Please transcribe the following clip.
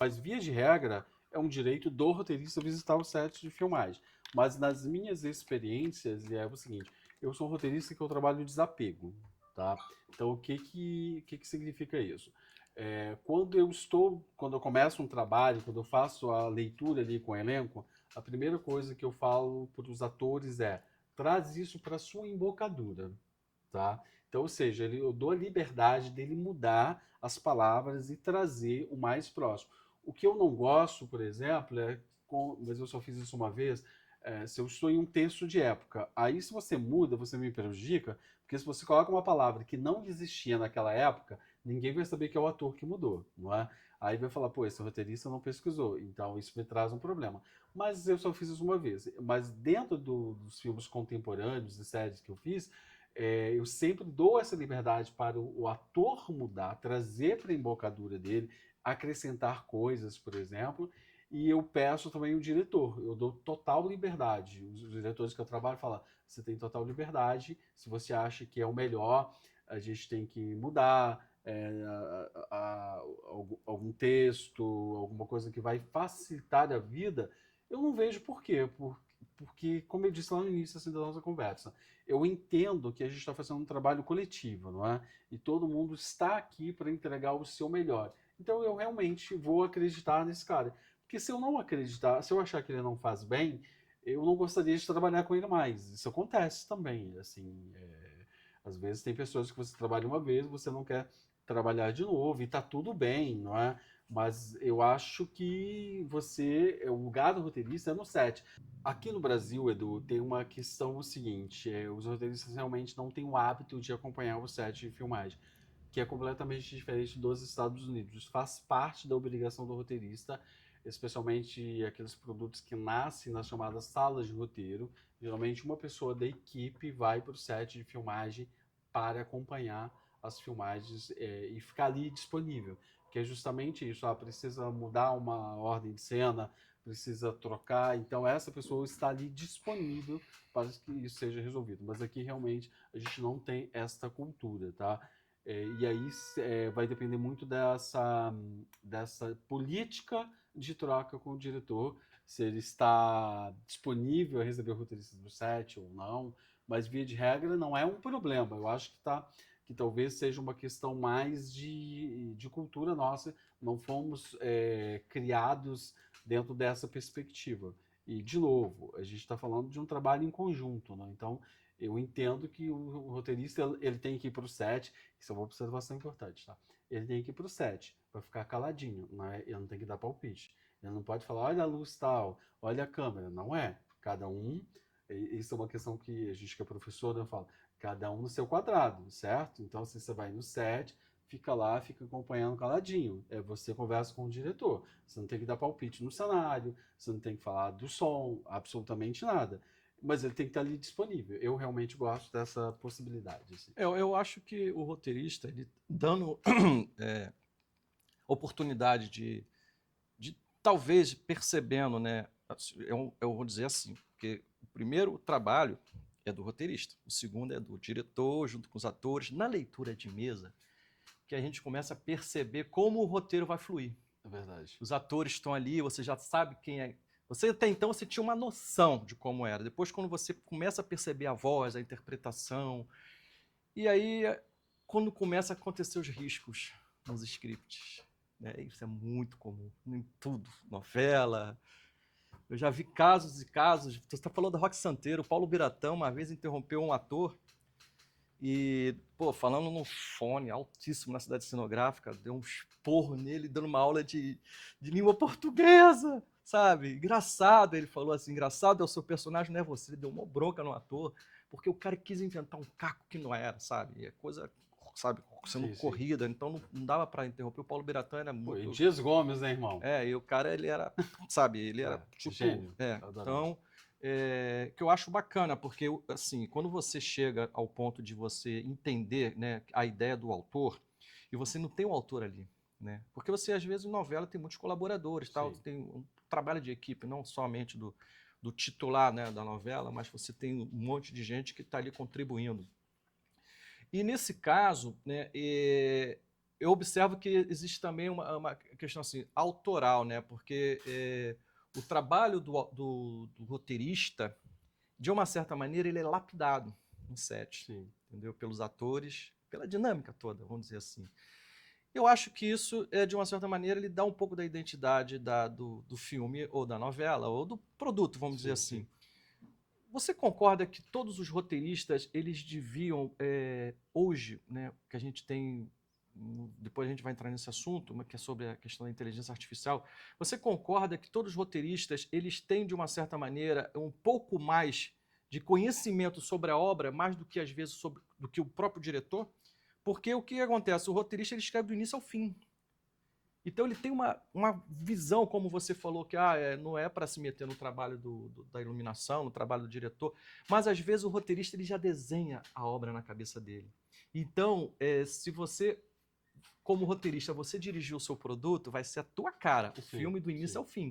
Mas, via de regra, é um direito do roteirista visitar o set de filmagem. Mas nas minhas experiências, é o seguinte, eu sou um roteirista que eu trabalho no desapego, tá? Então, o que significa isso? Quando eu começo um trabalho, quando eu faço a leitura ali com o elenco, a primeira coisa que eu falo para os atores é: traz isso para sua embocadura, tá? Então, ou seja, eu dou a liberdade dele mudar as palavras e trazer o mais próximo. O que eu não gosto, por exemplo, mas eu só fiz isso uma vez, se eu estou em um texto de época. Aí, se você muda, você me prejudica, porque se você coloca uma palavra que não existia naquela época, ninguém vai saber que é o ator que mudou, não é? Aí vai falar, pô, esse roteirista não pesquisou, então isso me traz um problema. Mas eu só fiz isso uma vez. Mas dentro dos filmes contemporâneos e séries que eu fiz, eu sempre dou essa liberdade para o ator mudar, trazer para a embocadura dele, acrescentar coisas, por exemplo, e eu peço também o diretor, eu dou total liberdade. Os diretores que eu trabalho falam: você tem total liberdade, se você acha que é o melhor, a gente tem que mudar. Algum texto, alguma coisa que vai facilitar a vida, eu não vejo por quê. Porque, como eu disse lá no início assim, da nossa conversa, eu entendo que a gente está fazendo um trabalho coletivo, não é? E todo mundo está aqui para entregar o seu melhor. Então eu realmente vou acreditar nesse cara. Porque se eu não acreditar, se eu achar que ele não faz bem, eu não gostaria de trabalhar com ele mais. Isso acontece também, assim, às vezes tem pessoas que você trabalha uma vez, você não quer trabalhar de novo e tá tudo bem, não é? Mas eu acho que o lugar do roteirista é no set. Aqui no Brasil, Edu, tem uma questão o seguinte: os roteiristas realmente não têm o hábito de acompanhar o set de filmagem, que é completamente diferente dos Estados Unidos. Faz parte da obrigação do roteirista, especialmente aqueles produtos que nascem nas chamadas salas de roteiro. Geralmente uma pessoa da equipe vai para o set de filmagem para acompanhar as filmagens e ficar ali disponível. Que é justamente isso, precisa mudar uma ordem de cena, precisa trocar, então essa pessoa está ali disponível para que isso seja resolvido. Mas aqui realmente a gente não tem esta cultura, tá? E aí vai depender muito dessa política de troca com o diretor, se ele está disponível a receber roteiristas do set ou não, mas via de regra não é um problema. Eu acho que talvez seja uma questão mais de cultura nossa, não fomos criados dentro dessa perspectiva. E, de novo, a gente está falando de um trabalho em conjunto, né? Então, eu entendo que o roteirista ele tem que ir para o set, isso é uma observação importante, tá? Ele tem que ir para o set, para ficar caladinho, né? Ele não tem que dar palpite. Ele não pode falar: olha a luz tal, olha a câmera. Não é. Cada um, isso é uma questão que a gente que é professor, né, fala, cada um no seu quadrado, certo? Então, se você vai no set, fica lá, fica acompanhando caladinho. Você conversa com o diretor. Você não tem que dar palpite no cenário, você não tem que falar do som, absolutamente nada. Mas ele tem que estar ali disponível. Eu realmente gosto dessa possibilidade. Assim. Eu acho que o roteirista, ele dando oportunidade de talvez percebendo, né? Eu vou dizer assim, porque o primeiro trabalho é do roteirista, o segundo é do diretor, junto com os atores, na leitura de mesa, que a gente começa a perceber como o roteiro vai fluir. É verdade. Os atores estão ali, você já sabe quem é. Você até então você tinha uma noção de como era. Depois, quando você começa a perceber a voz, a interpretação, e aí quando começa a acontecer os riscos nos scripts, né? Isso é muito comum em tudo, novela. Eu já vi casos e casos. Você está falando da Roque Santeiro, o Paulo Biratã uma vez interrompeu um ator e, pô, falando num fone altíssimo na cidade cenográfica, deu um esporro nele, dando uma aula de língua portuguesa, sabe? Engraçado, ele falou assim, engraçado é o seu personagem, não é você. Ele deu uma bronca no ator, porque o cara quis inventar um caco que não era, sabe? É coisa, sabe, sendo Sim, sim. corrida, então não dava para interromper. O Paulo Biratã era Pô, e muito... Dias Gomes, né, irmão? E o cara, ele era, sabe, ele era tipo... Gênio. Adoro ele. Então, que eu acho bacana, porque, assim, quando você chega ao ponto de você entender, né, a ideia do autor, e você não tem o autor ali, né? Porque você, às vezes, em novela tem muitos colaboradores, tal, Sim. tem um trabalho de equipe, não somente do titular, né, da novela, mas você tem um monte de gente que está ali contribuindo. E nesse caso, né, eu observo que existe também uma questão assim, autoral, né? Porque o trabalho do roteirista, de uma certa maneira, ele é lapidado em set, Sim. entendeu? Pelos atores, pela dinâmica toda, vamos dizer assim. Eu acho que isso, de uma certa maneira, ele dá um pouco da identidade do filme, ou da novela, ou do produto, vamos dizer Sim, assim. Você concorda que todos os roteiristas, eles deviam, hoje, né, que a gente tem, depois a gente vai entrar nesse assunto, que é sobre a questão da inteligência artificial, você concorda que todos os roteiristas, eles têm, de uma certa maneira, um pouco mais de conhecimento sobre a obra, mais do que, às vezes, do que o próprio diretor? Porque o que acontece? O roteirista ele escreve do início ao fim. Então ele tem uma visão, como você falou, que não é para se meter no trabalho da iluminação, no trabalho do diretor, mas às vezes o roteirista ele já desenha a obra na cabeça dele. Então, se você, como roteirista, você dirigir o seu produto, vai ser a tua cara, o sim, filme do início sim. ao fim.